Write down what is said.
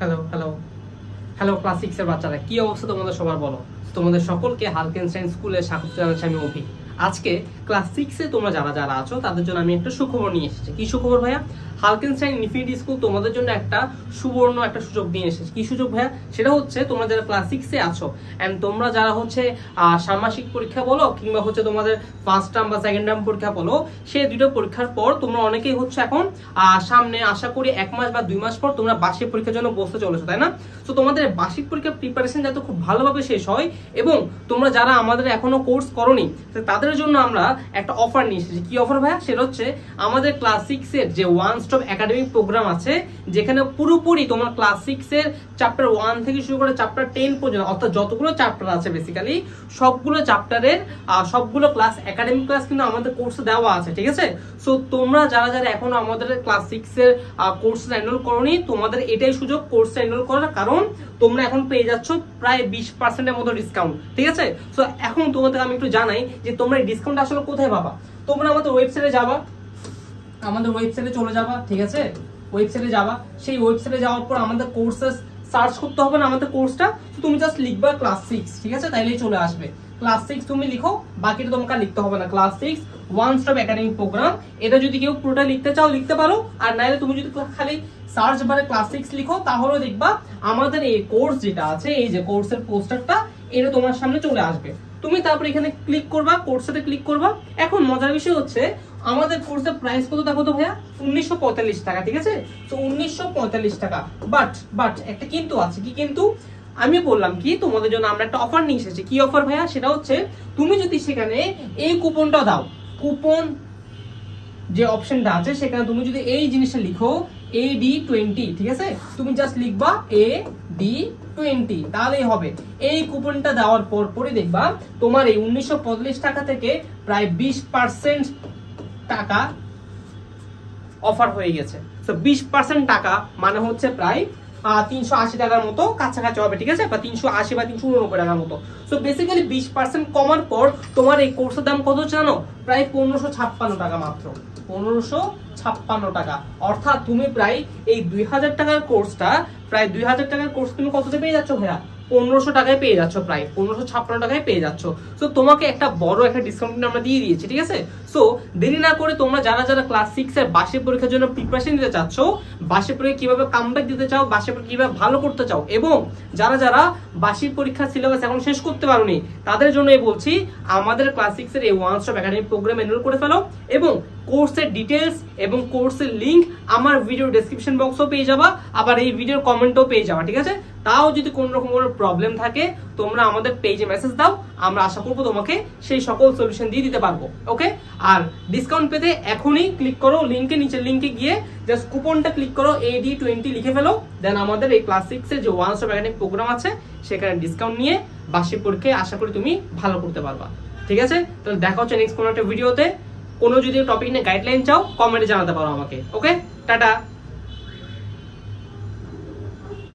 Hello hello hello class 6 এর বাচ্চারা, কি অবস্থা তোমাদের সবার বলো। তোমাদের সকলকে হালকেনস্টাইন স্কুলে স্বাগত জানাচ্ছি আমি অভি। আজকে ক্লাস 6 এ তোমরা যারা যারা আছো তাদের জন্য আমি একটা সুখবর নিয়ে এসেছি। কি সুখবর ভাইয়া? হালকেনস্টাইন ইনফিনিটি স্কুল তোমাদের জন্য একটা সুবর্ণ একটা সুযোগ নিয়ে এসেছে। কি সুযোগ ভাইয়া? সেটা হচ্ছে তোমরা যারা ক্লাস 6 এ আছো এন্ড তোমরা যারা হচ্ছে ষান্মাসিক পরীক্ষা বলো কিংবা হচ্ছে তোমাদের ফার্স্ট টার্ম বা সেকেন্ড টার্ম পরীক্ষা বলো, সেই দুটো পরীক্ষার পর তোমরা অনেকেই হচ্ছে এখন সামনে আশা করি 1 মাস বা 2 মাস পর তোমরা বার্ষিক পরীক্ষার জন্য বসতে চলেছো, তাই না? তো তোমাদের বার্ষিক পরীক্ষার প্রিপারেশন যাতে খুব ভালোভাবে শেষ হয় এবং তোমরা যারা আমাদের এখনো কোর্স করোনি তাদের জন্য আমরা একটা অফার নিয়ে এসেছি। কি অফার ভাইয়া? সেটা হচ্ছে আমাদের ক্লাস 6 এর যে ওয়ান স্টপ একাডেমিক প্রোগ্রাম আছে, যেখানে পুরোপুরি তোমার ক্লাস 6 এর চ্যাপ্টার 1 থেকে শুরু করে চ্যাপ্টার 10 পর্যন্ত, অর্থাৎ যতগুলো চ্যাপ্টার আছে বেসিক্যালি সবগুলো চ্যাপ্টারের সবগুলো ক্লাস একাডেমিক ক্লাস কিন্তু আমাদের কোর্সে দেওয়া আছে, ঠিক আছে? সো তোমরা যারা যারা এখনো আমাদের ক্লাস 6 এর কোর্সে এনরোল করোনি, তোমাদের এটাই সুযোগ কোর্সে এনরোল করার, কারণ তোমরা এখন পেয়ে যাচ্ছ প্রায় 20% এর মতো ডিসকাউন্ট, ঠিক আছে? সো এখন তোমাদের আমি একটু জানাই যে তোমরা এই ডিসকাউন্ট আসলে কোথায় পাবা। তোমরা আমাদের ওয়েবসাইটে যাবা, আমাদের ওয়েবসাইটে চলে যাবা, ঠিক আছে? ওয়েবসাইটে যাবা, সেই ওয়েবসাইটে যাওয়ার পর আমাদের কোর্সেস সার্চ করতে হবে না আমাদের কোর্সটা, তুমি জাস্ট লিখবা ক্লাস 6, ঠিক আছে? তাইলেই চলে আসবে। ক্লাস 6 তুমি লিখো, বাকিটা তোমাকে লিখতে হবে না। Class 6 one stop academic programme, এটা যদি কেউ পুরোটা লিখতে চাও লিখতে পারো, আর নাইলে তুমি যদি খালি সার্চ বারে ক্লাস 6 লিখো তাহলে দেখবা আমাদের এই কোর্স যেটা আছে, এই যে কোর্সের পোস্টারটা, এটা তোমার সামনে চলে আসবে। তুমি তারপর এখানে ক্লিক করবা, কোর্সেতে ক্লিক করবা। এখন মজার বিষয় হচ্ছে আমাদের কোর্সের প্রাইস কত দেখো তো ভাইয়া? 1945 টাকা, ঠিক আছে? তো 1945 টাকা, বাট একটা কিন্তু আছে। কি কিন্তু? আমি বললাম কি তোমাদের জন্য আমরা একটা অফার নিয়ে এসেছি। কি অফার ভাইয়া? সেটা হচ্ছে তুমি যদি সেখানে এই কুপনটা দাও, কুপন যে অপশনটা আছে সেখানে তুমি যদি এই জিনিসটা লিখো AD20, ঠিক আছে? তুমি জাস্ট লিখবা AD20, তাহলেই হবে। এই কুপনটা দেওয়ার পর পরে দেখবা তোমার এই 1945 টাকা থেকে প্রায় 20% টাকা অফার হয়ে গেছে। তো 20% টাকা মানে হচ্ছে প্রায় 380 টাকার মতো কাছাকাছি হবে, ঠিক আছে? বা 380 বা 389 টাকার মতো। সো বেসিক্যালি 20% কমার পর তোমার এই কোর্সের দাম কত জানো? প্রায় 1556 টাকা, মাত্র 1556 টাকা। অর্থাৎ তুমি প্রায় এই 2000 টাকার কোর্সটা, প্রায় 2000 টাকার কোর্স তুমি কততে পেয়ে যাচ্ছ ভাইয়া? 1500 টাকায় পেয়ে যাচ্ছ, প্রায় 1556 টাকায় পেয়ে যাচ্ছ। সো তোমাকে একটা বড় একটা ডিসকাউন্ট আমরা দিয়ে দিয়েছি, ঠিক আছে? সো দেরি না করে তোমরা যারা যারা ক্লাস 6 এর বার্ষিক পরীক্ষার জন্য প্রিপারেশন নিতে চাচ্ছ, বার্ষিক পরীক্ষা কিভাবে কামব্যাক দিতে চাও, বার্ষিক পরীক্ষা কিভাবে ভালো করতে চাও, এবং যারা যারা বার্ষিক পরীক্ষার সিলেবাস এখন শেষ করতে পারোনি তাদের জন্য বলছি আমাদের ক্লাস 6 এর এই one stop academic programme enrol করে ফেলো, এবং কোর্সের ডিটেলস এবং কোর্সের লিংক আমার ভিডিও ডেসক্রিপশন বক্সও পেয়ে যাবা, আবার এই ভিডিওর কমেন্টও পেয়ে যাবা, ঠিক আছে? তাও যদি কোনো রকম কোনো প্রবলেম থাকে তোমরা আমাদের পেজে মেসেজ দাও, আমরা আশা করবো তোমাকে সেই সকল সলিউশন দিয়ে দিতে পারবো, ওকে? আর ডিসকাউন্ট পেতে এখনই ক্লিক করো লিংকে, নিচের লিংকে গিয়ে জাস্ট কুপনটা ক্লিক করো, AD20 লিখে ফেলো, দেন আমাদের এই ক্লাস 6 এর যে ওয়ান স্টপ একাডেমিক প্রোগ্রাম আছে সেখানে ডিসকাউন্ট নিয়ে বার্ষিক পরীক্ষায় আশা করি তুমি ভালো করতে পারবা, ঠিক আছে? তাহলে দেখা হচ্ছে নেক্সট কোনো একটা ভিডিওতে। কোনো যদি টপিক নিয়ে গাইডলাইন চাও কমেন্টে জানাতে পারো আমাকে, ওকে? টাটা।